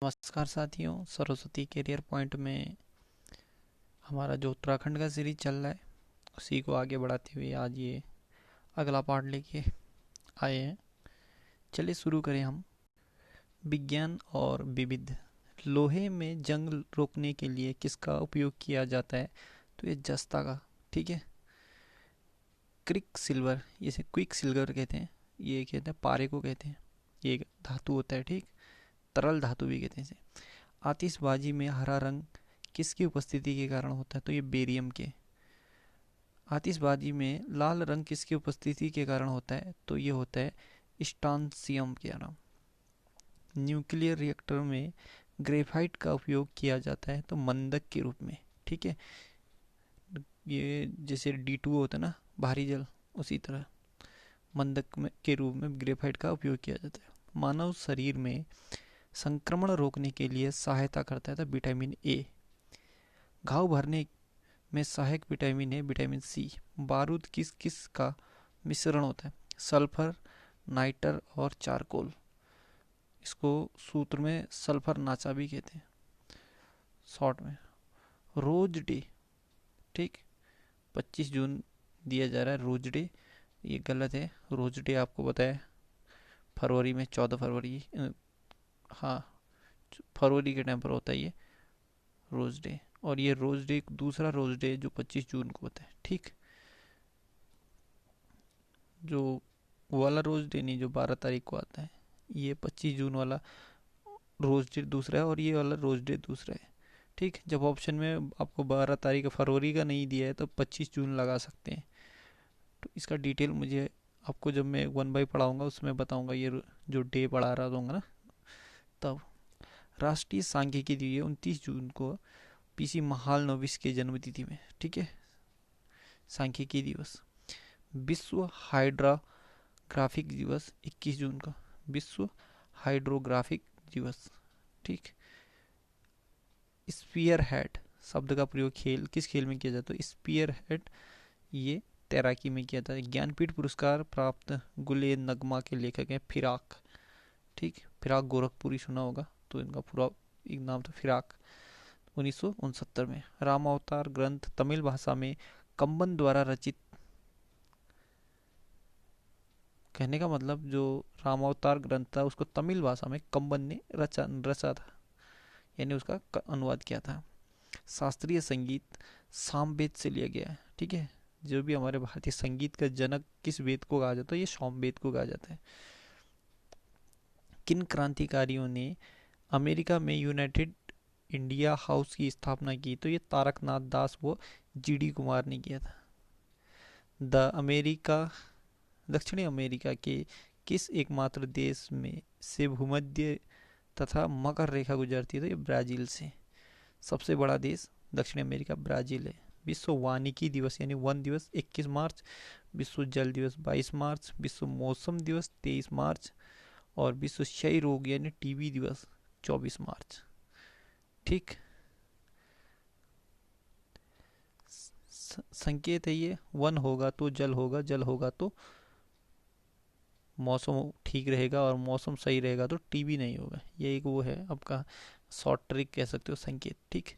नमस्कार साथियों, Saraswati career point में हमारा जो उत्तराखंड का सीरीज चल रहा है उसी को आगे बढ़ाते हुए आज ये अगला पार्ट लेके आए हैं। चलिए शुरू करें हम। विज्ञान और विविध। लोहे में जंग रोकने के लिए किसका उपयोग किया जाता है? तो ये जस्ता का। ठीक है। क्विक सिल्वर, इसे क्विक सिल्वर कहते हैं। ये कहते हैं पारे को कहते हैं। ये एक धातु होता है, ठीक। तरल धातु भी कहते हैं इसे। आतिशबाजी में हरा रंग किसकी उपस्थिति के कारण होता है? तो ये बेरियम के। आतिशबाजी में लाल रंग किसकी उपस्थिति के कारण होता है? तो ये होता है स्ट्रांसियम के नाम। न्यूक्लियर रिएक्टर में ग्रेफाइट का उपयोग किया जाता है तो मंदक के रूप में। ठीक है। ये जैसे D2 होता है ना, भारी जल, उसी तरह मंदक में के रूप में ग्रेफाइट का उपयोग किया जाता है। मानव शरीर में संक्रमण रोकने के लिए सहायता करता है तो विटामिन ए। घाव भरने में सहायक विटामिन है विटामिन सी। बारूद किस किस का मिश्रण होता है? सल्फर, नाइटर और चारकोल। इसको सूत्र में सल्फर नाचा भी कहते हैं, शॉर्ट में। रोज डे, ठीक, 25 जून दिया जा रहा है रोज डे। ये गलत है। रोज डे आपको बताया फरवरी में, 14 फरवरी, हाँ, फरवरी के टाइम पर होता है ये रोज डे। और ये रोज डे दूसरा रोज डे जो 25 जून को होता है, ठीक। जो वो वाला रोज डे नहीं, जो 12 तारीख को आता है, ये 25 जून वाला रोज डे दूसरा है और ये वाला रोज डे दूसरा है, ठीक। जब ऑप्शन में आपको 12 तारीख फरवरी का नहीं दिया है तो 25 जून लगा सकते हैं। तो इसका डिटेल मुझे आपको जब मैं 1 बाई पढ़ाऊँगा उसमें बताऊँगा, ये जो डे पढ़ा रहा दूँगा ना तब। राष्ट्रीय सांख्यिकी दिवस 29 जून को PC महालनोबिस के जन्मतिथि में, ठीक है। सांख्यिकी दिवस। विश्व हाइड्रोग्राफिक दिवस 21 जून का। विश्व हाइड्रोग्राफिक दिवस, ठीक। स्पीयर हेड शब्द का प्रयोग किस खेल में किया जाता है? स्पीयर हेड ये तैराकी में किया जाता है। ज्ञानपीठ पुरस्कार प्राप्त गुले नगमा के लेखक हैं फिराक, ठीक। फिराक गोरखपुरी सुना होगा, तो इनका पूरा एक नाम था फिराक। 1969 में। रामावतार ग्रंथ तमिल भाषा में कंबन द्वारा रचित। कहने का मतलब जो रामावतार ग्रंथ था उसको तमिल भाषा में कंबन ने रचा था, यानी उसका अनुवाद किया था। शास्त्रीय संगीत सामवेद से लिया गया है, ठीक है। जो भी हमारे भारतीय संगीत का जनक किस वेद को कहा जाता है? ये सामवेद को कहा जाता है। किन क्रांतिकारियों ने अमेरिका में यूनाइटेड इंडिया हाउस की स्थापना की? तो ये तारकनाथ दास व GD कुमार ने किया था। द अमेरिका दक्षिणी अमेरिका के किस एकमात्र देश में से भूमध्य तथा मकर रेखा गुजरती है? तो ये ब्राजील से। सबसे बड़ा देश दक्षिण अमेरिका ब्राजील है। विश्व वानिकी दिवस यानी वन दिवस 21 मार्च। विश्व जल दिवस 22 मार्च। विश्व मौसम दिवस 23 मार्च। और विश्व क्षय रोग यानी TB दिवस 24 मार्च, ठीक। संकेत है ये, वन होगा तो जल होगा, जल होगा तो मौसम ठीक रहेगा और मौसम सही रहेगा तो TB नहीं होगा। ये एक वो है आपका शॉर्ट ट्रिक कह सकते हो, संकेत, ठीक।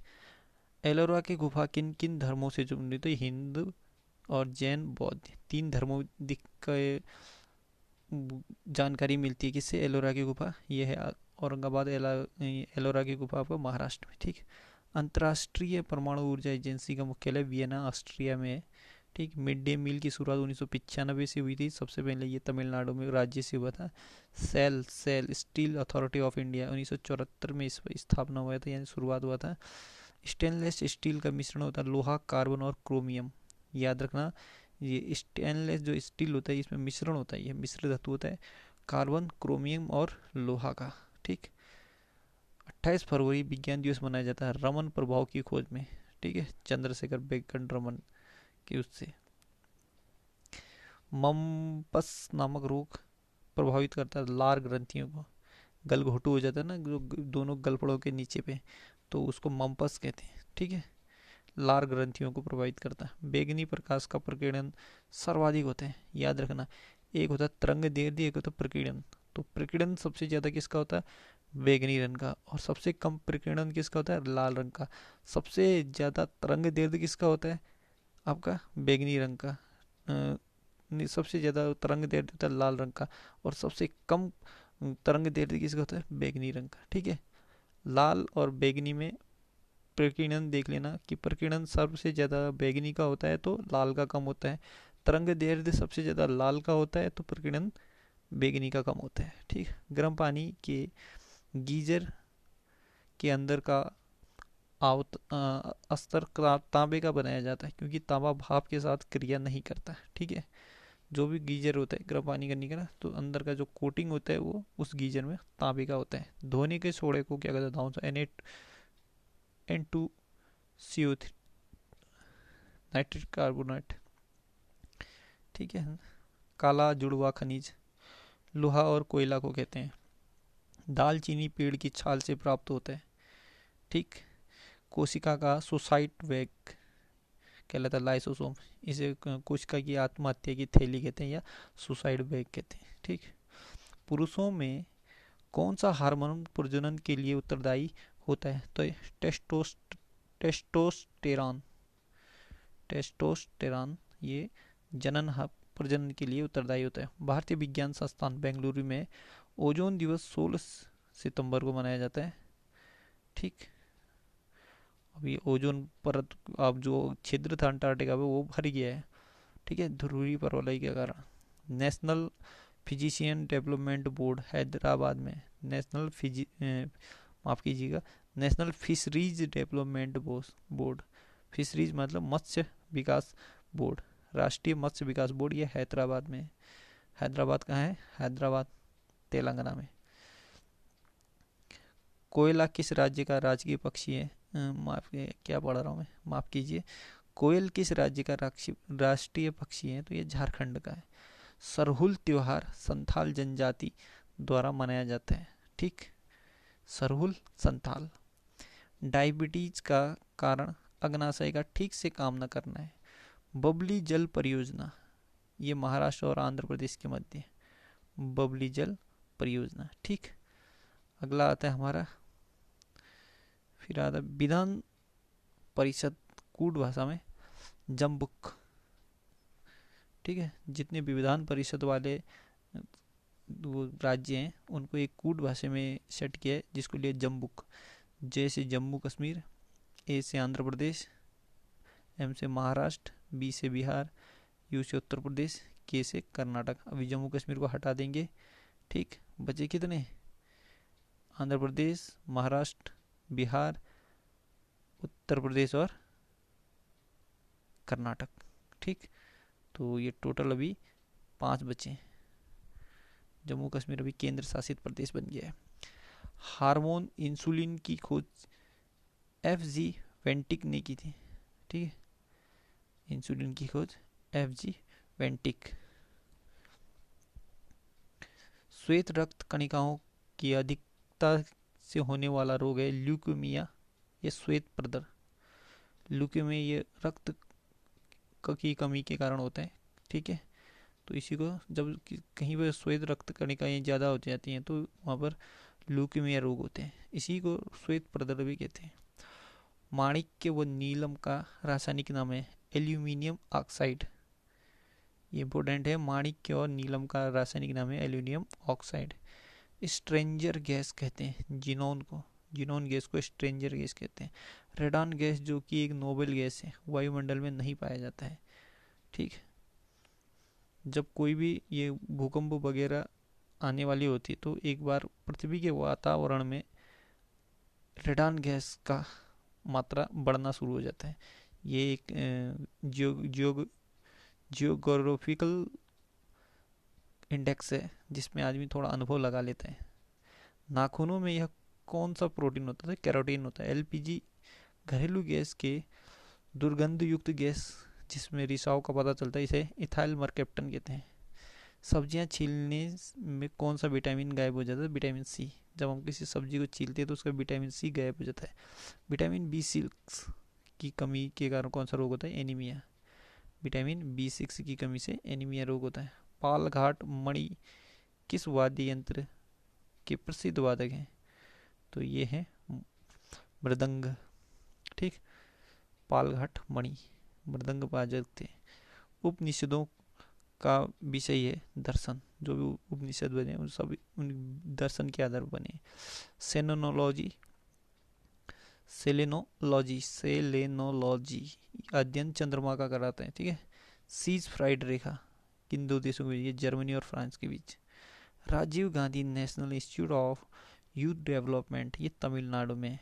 एलोरा की गुफा किन किन धर्मों से जुड़ी? तो हिंदू और जैन बौद्ध, 3 धर्मों के जानकारी मिलती है। किससे? एलोरा की गुफा। ये है औरंगाबाद। एलोरा की गुफा आपको महाराष्ट्र में, ठीक। अंतर्राष्ट्रीय परमाणु ऊर्जा एजेंसी का मुख्यालय वियना ऑस्ट्रिया में है, ठीक। मिड डे मील की शुरुआत 1995 से हुई थी। सबसे पहले ये तमिलनाडु में राज्य से हुआ था। SAIL Steel Authority of India 1974 में इस स्थापना हुआ था, यानी शुरुआत हुआ था। स्टेनलेस स्टील का मिश्रण होता है लोहा, कार्बन और क्रोमियम। याद रखना, ये स्टेनलेस जो स्टील होता है इसमें मिश्रण होता है, ये मिश्र धातु होता है कार्बन, क्रोमियम और लोहा का, ठीक। 28 फरवरी विज्ञान दिवस मनाया जाता है रमन प्रभाव की खोज में, ठीक है। चंद्रशेखर बेकन रमन के उससे। मम्पस नामक रोग प्रभावित करता है लार ग्रंथियों को। गलघोटू हो जाता है ना जो दोनों गलफड़ों के नीचे पे, तो उसको मम्पस कहते हैं, ठीक है। लार ग्रंथियों को प्रभावित करता है। बेगनी प्रकाश का प्रकीर्णन सर्वाधिक होते हैं, याद रखना। एक होता है तरंग दैर्ध्य, एक होता है प्रकीर्णन। तो प्रकीर्णन सबसे ज़्यादा किसका होता है? बैगनी रंग का। और सबसे कम प्रकीर्णन किसका होता है? लाल रंग का। सबसे ज़्यादा तरंग दैर्ध्य किसका होता है? आपका बैगनी रंग का। सबसे ज़्यादा तरंग दैर्ध्य होता है लाल रंग का, और सबसे कम तरंग दैर्ध्य किसका होता है? बैगनी रंग का। ठीक है, लाल और बैगनी में प्रकीर्णन देख लेना कि प्रकीर्णन सबसे ज़्यादा बैगनी का होता है तो लाल का कम होता है, तरंग दैर्ध्य सबसे ज़्यादा लाल का होता है तो प्रकीर्णन बैगनी का कम होता है। ठीक, गर्म पानी के गीजर के अंदर का अस्तर तांबे का बनाया जाता है, क्योंकि तांबा भाप के साथ क्रिया नहीं करता। ठीक है, जो भी गीजर होता है गर्म पानी करने का ना, तो अंदर का जो कोटिंग होता है वो उस गीजर में तांबे का होता है। धोने के सोडे को क्या कहते हैं? N2CO3, nitric carbonate. ठीक है, काला जुड़वा खनिज लोहा और कोयला को कहते हैं। दालचीनी पेड़ की छाल से प्राप्त होता है। ठीक, कोशिका का सुसाइड बैग कहलाता है, लाइसोसोम। इसे कोशिका की आत्महत्या की थैली कहते हैं या सुसाइड बैग कहते हैं। ठीक, पुरुषों में कौन सा हार्मोन प्रजनन के लिए उत्तरदायी होता है? तो टेस्टोस्टेरॉन। टेस्टोस्टेरॉन ये प्रजनन के लिए उत्तरदायी होता है। भारतीय विज्ञान संस्थान बेंगलुरु में ओजोन दिवस 16 सितंबर को मनाया जाता है। ठीक, अभी ओजोन परत, अब जो छिद्र था अंटार्कटिका में वो भर गया है। ठीक है, ध्रुवीय परवलय के कारण। National physician development board Hyderabad में, माफ कीजिएगा, national fisheries development board, fisheries मतलब मत्स्य विकास बोर्ड, राष्ट्रीय मत्स्य विकास बोर्ड, ये हैदराबाद में। हैदराबाद कहाँ है? हैदराबाद तेलंगाना में। कोयला किस राज्य का राजकीय पक्षी है? क्या पढ़ रहा हूँ मैं, माफ कीजिए। कोयल किस राज्य का राष्ट्रीय पक्षी है? तो ये झारखंड का है। सरहुल त्योहार संथाल जनजाति द्वारा मनाया जाता है। ठीक, सरहुल संथाल। डायबिटीज का कारण अग्नाशय का ठीक से काम न करना है। बबली जल परियोजना, ये महाराष्ट्र और आंध्र प्रदेश के मध्य, बबली जल परियोजना। ठीक, अगला आता है हमारा, फिर आता विधान परिषद कूट भाषा में जम्बुक। ठीक है, जितने भी विधान परिषद वाले वो राज्य हैं उनको एक कूट भाषा में सेट किया है, जिसको लिए जम्बुक। जे से जम्मू कश्मीर, ए से आंध्र प्रदेश, एम से महाराष्ट्र, बी से बिहार, यू से उत्तर प्रदेश, के से कर्नाटक। अभी जम्मू कश्मीर को हटा देंगे। ठीक, बचे कितने? आंध्र प्रदेश, महाराष्ट्र, बिहार, उत्तर प्रदेश और कर्नाटक। ठीक, तो ये टोटल अभी 5 बचे। जम्मू कश्मीर अभी केंद्र शासित प्रदेश बन गया है। हार्मोन इंसुलिन की खोज FG वेंटिक ने की थी। ठीक है, इंसुलिन की खोज FG वेंटिक। श्वेत रक्त कणिकाओं की अधिकता से होने वाला रोग है ल्यूकेमिया, ये श्वेत प्रदर। ल्यूकेमिया ये रक्त की कमी के कारण होता है। ठीक है, तो इसी को जब कहीं पर श्वेत रक्त कणिकाएं ज़्यादा हो जाती हैं तो वहाँ पर ल्यूकेमिया रोग होते हैं। इसी को श्वेत प्रदर भी कहते हैं। माणिक्य व नीलम का रासायनिक नाम है एल्यूमिनियम ऑक्साइड। ये इंपॉर्टेंट है, माणिक्य और नीलम का रासायनिक नाम है एल्यूमिनियम ऑक्साइड। स्ट्रेंजर गैस कहते हैं जिनोन को, जिनोन गैस को स्ट्रेंजर गैस कहते हैं। रेडॉन गैस जो कि एक नोबेल गैस है, वायुमंडल में नहीं पाया जाता है। ठीक, जब कोई भी ये भूकंप वगैरह आने वाली होती है तो एक बार पृथ्वी के वातावरण में रेडॉन गैस का मात्रा बढ़ना शुरू हो जाता है। ये एक जियोग्राफिकल इंडेक्स है जिसमें आदमी थोड़ा अनुभव लगा लेता है। नाखूनों में यह कौन सा प्रोटीन होता है? कैरोटीन होता है। LPG घरेलू गैस के दुर्गंध युक्त गैस जिसमें रिसाव का पता चलता है, इसे इथाइल मरकैप्टन कहते हैं। सब्जियां छीलने में कौन सा विटामिन गायब हो जाता है? Vitamin C. जब हम किसी सब्जी को छीलते हैं तो उसका विटामिन सी गायब हो जाता है। विटामिन B6 की कमी के कारण कौन सा रोग होता है? एनीमिया। विटामिन B6 की कमी से एनीमिया रोग होता है। पालघाट मणि किस वाद्य यंत्र के प्रसिद्ध वादक हैं? तो ये है मृदंग, ठीक। पालघाट मणि, मृदंग बाजते। उपनिषदों का विषय है दर्शन, जो भी उपनिषद बने उन सब उन दर्शन के आधार बने। सेनोलॉजी, सेलेनोलॉजी अध्ययन चंद्रमा का कराते हैं, ठीक है। सीज फ्राइड रेखा किन दो देशों के बीच, ये जर्मनी और फ्रांस के बीच। Rajiv Gandhi National Institute of Youth Development, ये तमिलनाडु में,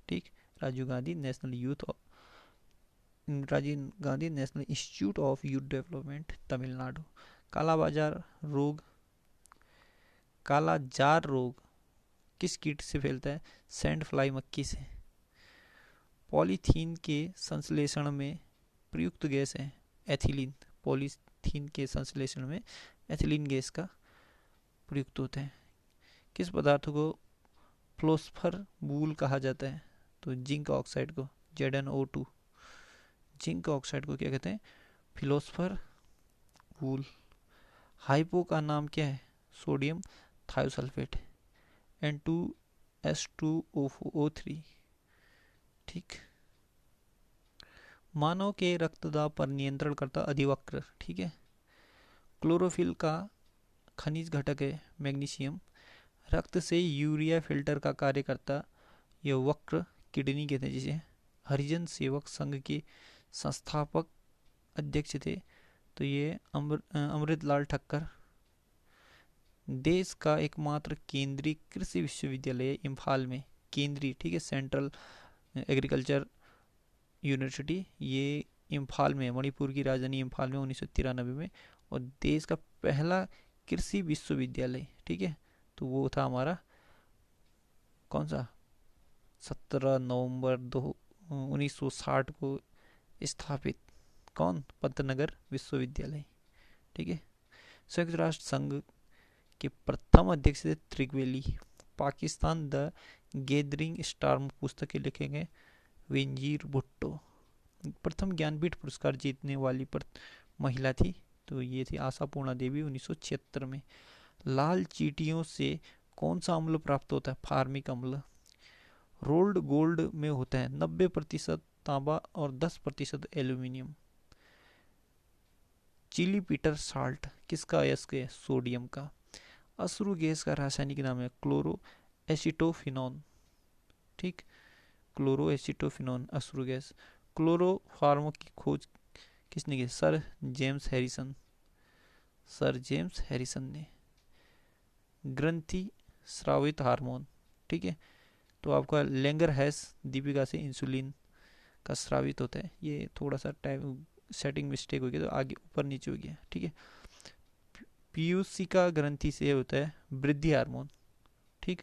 ठीक। Rajiv Gandhi National Institute of Youth Development Tamil Nadu. काला बाजार रोग, काला जार रोग किस कीट से फैलता है? सैंड फ्लाई मक्खी से। पॉलीथीन के संश्लेषण में प्रयुक्त गैस है एथिलीन। पॉलीथीन के संश्लेषण में एथिलीन गैस का प्रयुक्त होता है। किस पदार्थ को फ्लोस्फर वूल कहा जाता है? तो जिंक ऑक्साइड को, ZnO2। जिंक ऑक्साइड को क्या कहते हैं? फिलोस्फर वूल। हाइपो का नाम क्या है? सोडियम थायोसल्फेट, N2S2O3, ठीक। मानव के रक्तदाब पर नियंत्रण करता अधिवक्र, ठीक है। क्लोरोफिल का खनिज घटक है मैग्नीशियम। रक्त से यूरिया फिल्टर का कार्य करता यह वक्र किडनी कहते हैं जिसे। हरिजन सेवक संघ के संस्थापक अध्यक्ष थे तो ये अमृतलाल ठक्कर। देश का एकमात्र केंद्रीय कृषि विश्वविद्यालय इम्फाल में, केंद्रीय, ठीक है, सेंट्रल एग्रीकल्चर यूनिवर्सिटी, ये इम्फाल में, मणिपुर की राजधानी इम्फाल में 1993 में। और देश का पहला कृषि विश्वविद्यालय, ठीक है, तो वो था हमारा कौन सा? 17 नवंबर 1960 को स्थापित, कौन? पंतनगर विश्वविद्यालय, ठीक है। संयुक्त राष्ट्र संघ के प्रथम अध्यक्ष थे त्रिगवेली। पाकिस्तान द गैदरिंग स्टार्म पुस्तक के लिखेंगे वेंजीर भुट्टो। प्रथम ज्ञानपीठ पुरस्कार जीतने वाली महिला थी तो ये थी आशापूर्णा देवी 1976 में। लाल चींटियों से कौन सा अम्ल प्राप्त होता है? फार्मिक अम्ल। रोल्ड गोल्ड में होता है 90% तांबा और 10% एल्यूमिनियम। चिली पीटर साल्ट किसका अयस्क है? सोडियम का। अश्रु गैस का रासायनिक नाम है क्लोरो एसिटोफिनॉन, ठीक। क्लोरो एसिटोफिनॉन अश्रु गैस। क्लोरोफार्म की खोज किसने की? सर जेम्स हैरिसन ने। ग्रंथि स्रावित हार्मोन, ठीक है, तो आपका लैंगरहैंस दीपिका से इंसुलिन का स्रावित होता है। ये थोड़ा सा टाइम सेटिंग मिस्टेक हो गया तो आगे ऊपर नीचे हो गया, ठीक है। पीयूषिका ग्रंथि से होता है वृद्धि हार्मोन, ठीक।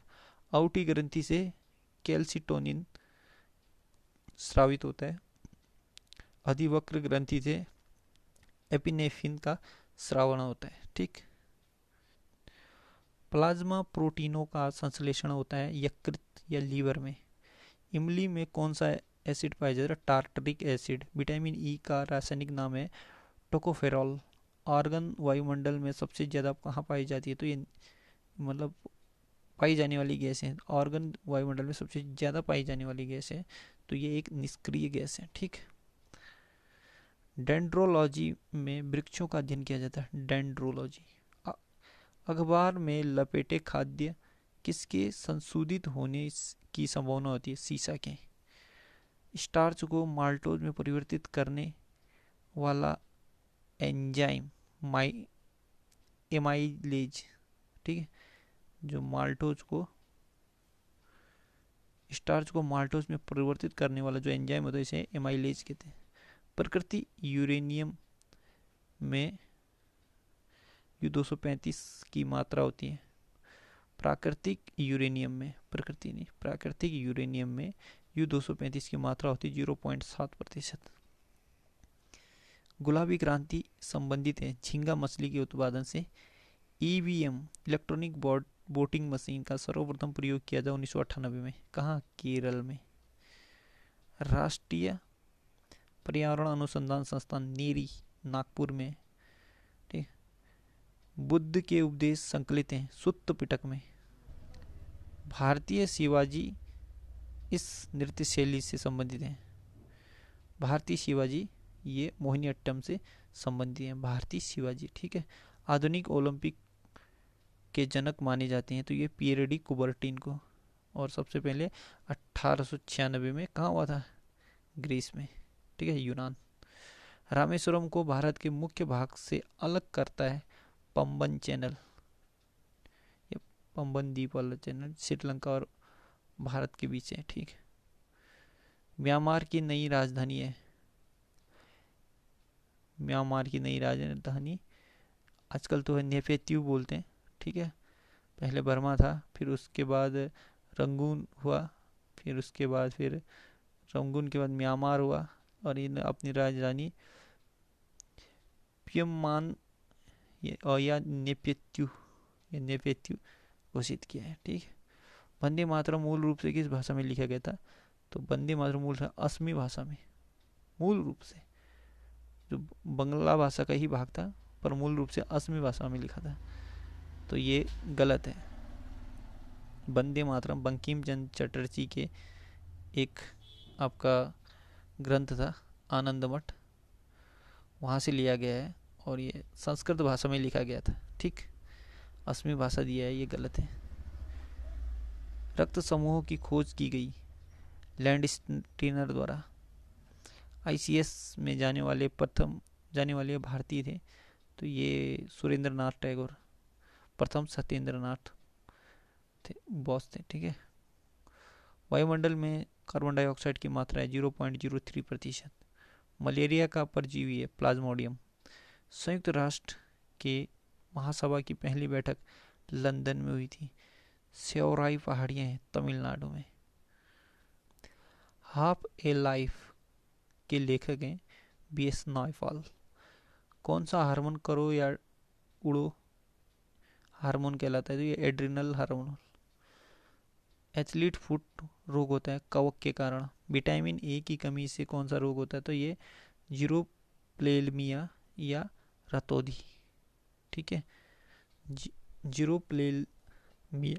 आउटी ग्रंथि से कैल्सिटोनिन स्रावित होता है। अधिवक्र ग्रंथि से एपिनेफ्रिन का स्रावण होता है, ठीक। प्लाज्मा प्रोटीनों का संश्लेषण होता है यकृत या लीवर में। इमली में कौन सा एसिड पाया जाता है? Tartaric acid. विटामिन ई का रासायनिक नाम है टोकोफेरॉल। आर्गन वायुमंडल में सबसे ज़्यादा कहाँ पाई जाती है? तो ये मतलब पाई जाने वाली गैस है। आर्गन वायुमंडल में सबसे ज़्यादा पाई जाने वाली गैस है तो ये एक निष्क्रिय गैस है, ठीक। डेंड्रोलॉजी में वृक्षों का अध्ययन किया जाता है, डेंड्रोलॉजी। अखबार में लपेटे खाद्य किसके संशोधित होने की संभावना होती है? सीसा के। स्टार्च को माल्टोज में परिवर्तित करने वाला एंजाइम एमाइलेज, ठीक है, जो स्टार्च को माल्टोज में परिवर्तित करने वाला जो एंजाइम होता है इसे एमाइलेज कहते हैं। प्रकृति यूरेनियम में U235 की मात्रा होती है। प्राकृतिक यूरेनियम में U235 की मात्रा होती है 0.7%। गुलाबी क्रांति संबंधित है झींगा मछली के उत्पादन से। ईवीएम इलेक्ट्रॉनिक वोटिंग मशीन का सर्वप्रथम प्रयोग किया था 1998 में। कहाँ? केरल में। राष्ट्रीय पर्यावरण अनुसंधान संस्थान नेरी नागपुर में, ठीक। बुद्ध के उपदेश संकलित हैं सुत्त पिटक में। भारतीय शिवाजी इस नृत्य शैली से संबंधित हैं। भारतीय शिवाजी ये मोहिनीअट्टम से संबंधित हैं। भारतीय शिवाजी, ठीक है। आधुनिक ओलंपिक के जनक माने जाते हैं तो ये पियर डी कुबर्टिन को। और सबसे पहले 1896 में कहाँ हुआ था? ग्रीस में, ठीक है, यूनान। रामेश्वरम को भारत के मुख्य भाग से अलग करता है पंबन चैनल। ये पंबन द्वीप वाला चैनल श्रीलंका और भारत के बीच है, ठीक है। म्यांमार की नई राजधानी है। म्यांमार की नई राजधानी आजकल तो है नेफेत्यू बोलते हैं, ठीक है। पहले बर्मा था, फिर उसके बाद रंगून हुआ, फिर उसके बाद फिर रंगून के बाद म्यांमार हुआ, और इन अपनी राजधानी पियमान और या नेपेत्यू घोषित किया है, ठीक है। वंदे मातरम मूल रूप से किस भाषा में लिखा गया था? तो वंदे मातरम मूल था असमी भाषा में, मूल रूप से, जो बंगला भाषा का ही भाग था, पर मूल रूप से असमी भाषा में लिखा था, तो ये गलत है। वंदे मातरम बंकिम चंद्र चटर्जी के एक आपका ग्रंथ था आनंद मठ, वहाँ से लिया गया है, और ये संस्कृत भाषा में लिखा गया था, ठीक। असमी भाषा दिया है, ये गलत है। रक्त समूहों की खोज की गई लैंड स्टीनर द्वारा। आईसीएस में जाने वाले भारतीय थे तो ये सुरेंद्र नाथ टैगोर, प्रथम सत्येंद्र नाथ थे, बॉस थे, ठीक है। वायुमंडल में कार्बन डाइऑक्साइड की मात्रा है 0.03%। मलेरिया का परजीवी है प्लाज्मोडियम। संयुक्त राष्ट्र के महासभा की पहली बैठक लंदन में हुई थी। सेओराई पहाड़ियाँ हैं तमिलनाडु में। हाफ ए लाइफ के लेखक हैं बीएस नायपाल। कौन सा हार्मोन करो या उड़ो हार्मोन कहलाता है? तो ये एड्रिनल हार्मोन। एथलीट फुट रोग होता है कवक के कारण। विटामिन ए की कमी से कौन सा रोग होता है? तो ये जीरोप्लेलमिया या रतौधी, ठीक है, जीरोप्लेलमिया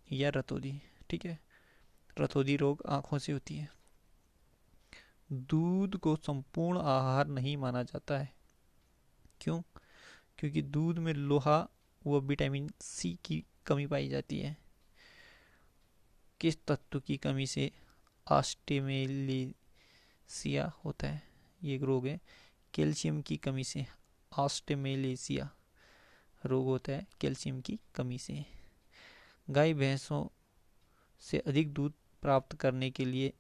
या रतौधी, ठीक है। रतौधी रोग आंखों से होती है। दूध को संपूर्ण आहार नहीं माना जाता है, क्यों? क्योंकि दूध में लोहा व विटामिन सी की कमी पाई जाती है। किस तत्व की कमी से ऑस्टेमेलेसिया होता है? ये एक रोग है। कैल्शियम की कमी से ऑस्टेमेलेसिया रोग होता है, कैल्शियम की कमी से। गाय भैंसों से अधिक दूध प्राप्त करने के लिए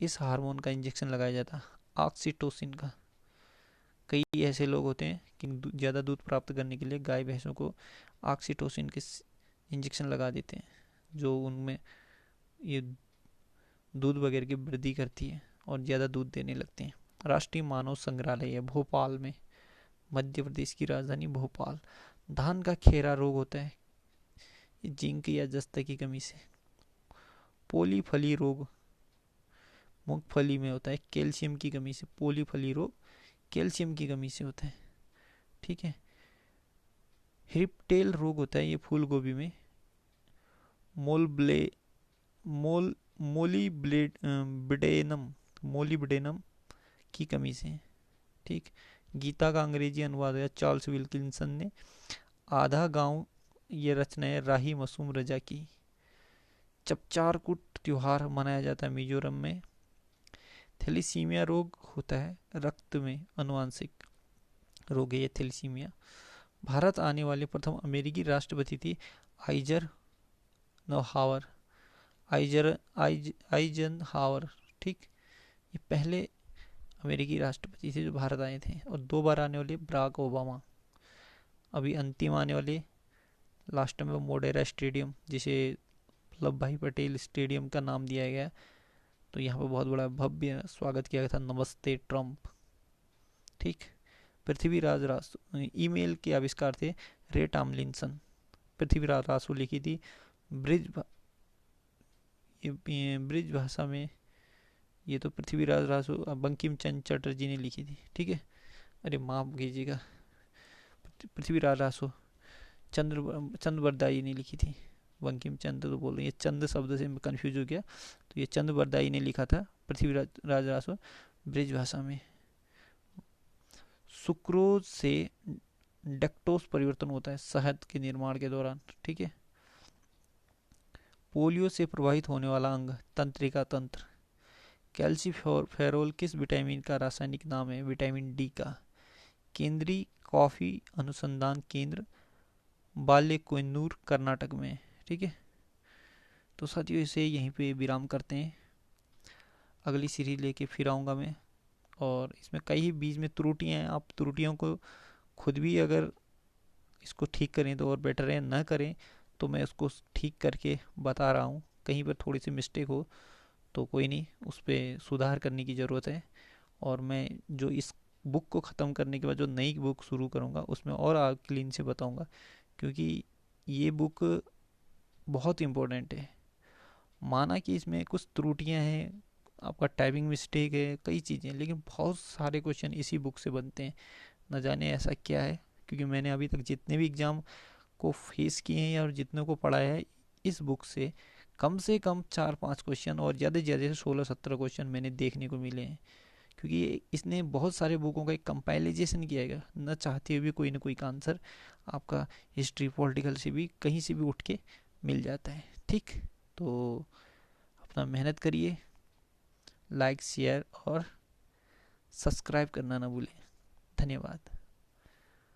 इस हार्मोन का इंजेक्शन लगाया जाता है, ऑक्सीटोसिन का। कई ऐसे लोग होते हैं कि ज़्यादा दूध प्राप्त करने के लिए गाय भैंसों को ऑक्सीटोसिन के इंजेक्शन लगा देते हैं, जो उनमें ये दूध वगैरह की वृद्धि करती है और ज़्यादा दूध देने लगते हैं। राष्ट्रीय मानव संग्रहालय है भोपाल में, मध्य प्रदेश की राजधानी भोपाल। धान का खेरा रोग होता है जिंक या जस्ता की कमी से। पोलीफली रोग मूंगफली में होता है कैल्शियम की कमी से। पोलीफली रोग कैल्शियम की कमी से होता है, ठीक है। हिप्टेल रोग होता है ये फूल गोभी में मोलिब्डेनम की कमी से, ठीक। गीता का अंग्रेजी अनुवाद है चार्ल्स विल्किंसन ने। आधा गांव ये रचना है राही मसूम रजा की। चपचारकुट त्योहार मनाया जाता है मिजोरम में। थैलीसीमिया रोग होता है रक्त में अनुवांशिक रोग है ये थैलीसीमिया। भारत आने वाले प्रथम अमेरिकी राष्ट्रपति थी आइजनहावर, ठीक। ये पहले अमेरिकी राष्ट्रपति थे जो भारत आए थे। और 2 बार आने वाले बराक ओबामा। अभी अंतिम आने वाले लास्ट में मोडेरा स्टेडियम, जिसे वल्लभ भाई पटेल स्टेडियम का नाम दिया गया, तो यहाँ पर बहुत बड़ा भव्य स्वागत किया गया था, नमस्ते ट्रंप, ठीक। पृथ्वीराज रासो ईमेल के आविष्कार थे रे टॉमलिंसन। पृथ्वीराज रासो लिखी थी ब्रिज भाषा में। ये तो पृथ्वीराज रासो बंकिम चंद्र चटर्जी ने लिखी थी, ठीक है। अरे माफ कीजिएगा, पृथ्वीराज रासो चंद्र बरदाई ने लिखी थी, बंकिम चंद्र तो बोल रहे हैं, ये चंद शब्द से मैं कंफ्यूज हो गया, तो ये चंद बरदाई ने लिखा था पृथ्वीराज राजरासो ब्रिज भाषा में। सुक्रोज से डेक्टोस परिवर्तन होता है शहद के निर्माण के दौरान, ठीक है। पोलियो से प्रभावित होने वाला अंग तंत्रिका तंत्र। कैल्सीफेरोल किस विटामिन का रासायनिक नाम है? विटामिन डी का। केंद्रीय कॉफी अनुसंधान केंद्र बालेकुन्नूर कर्नाटक में, ठीक है। तो साथियों इसे यहीं पे विराम करते हैं, अगली सीरीज लेके फिर आऊँगा मैं। और इसमें कई बीच में त्रुटियाँ हैं, आप त्रुटियों को खुद भी अगर इसको ठीक करें तो और बेटर है, ना करें तो मैं उसको ठीक करके बता रहा हूँ। कहीं पर थोड़ी सी मिस्टेक हो तो कोई नहीं, उस पर सुधार करने की ज़रूरत है। और मैं जो इस बुक को ख़त्म करने के बाद जो नई बुक शुरू करूँगा उसमें और क्लीन से बताऊँगा, क्योंकि ये बुक बहुत इम्पोर्टेंट है। माना कि इसमें कुछ त्रुटियां हैं, आपका टाइपिंग मिस्टेक है, कई चीज़ें, लेकिन बहुत सारे क्वेश्चन इसी बुक से बनते हैं। न जाने ऐसा क्या है, क्योंकि मैंने अभी तक जितने भी एग्ज़ाम को फेस किए हैं और जितने को पढ़ा है इस बुक से कम 4-5 क्वेश्चन और ज़्यादा से ज़्यादा 16-17 क्वेश्चन मैंने देखने को मिले हैं। क्योंकि इसने बहुत सारे बुकों का एक कंपाइलाइजेशन किया है, न चाहते हुए भी कोई ना कोई का आंसर आपका हिस्ट्री पॉलिटिकल से भी कहीं से भी उठ के मिल जाता है, ठीक। तो अपना मेहनत करिए, लाइक शेयर और सब्सक्राइब करना ना भूलें। धन्यवाद।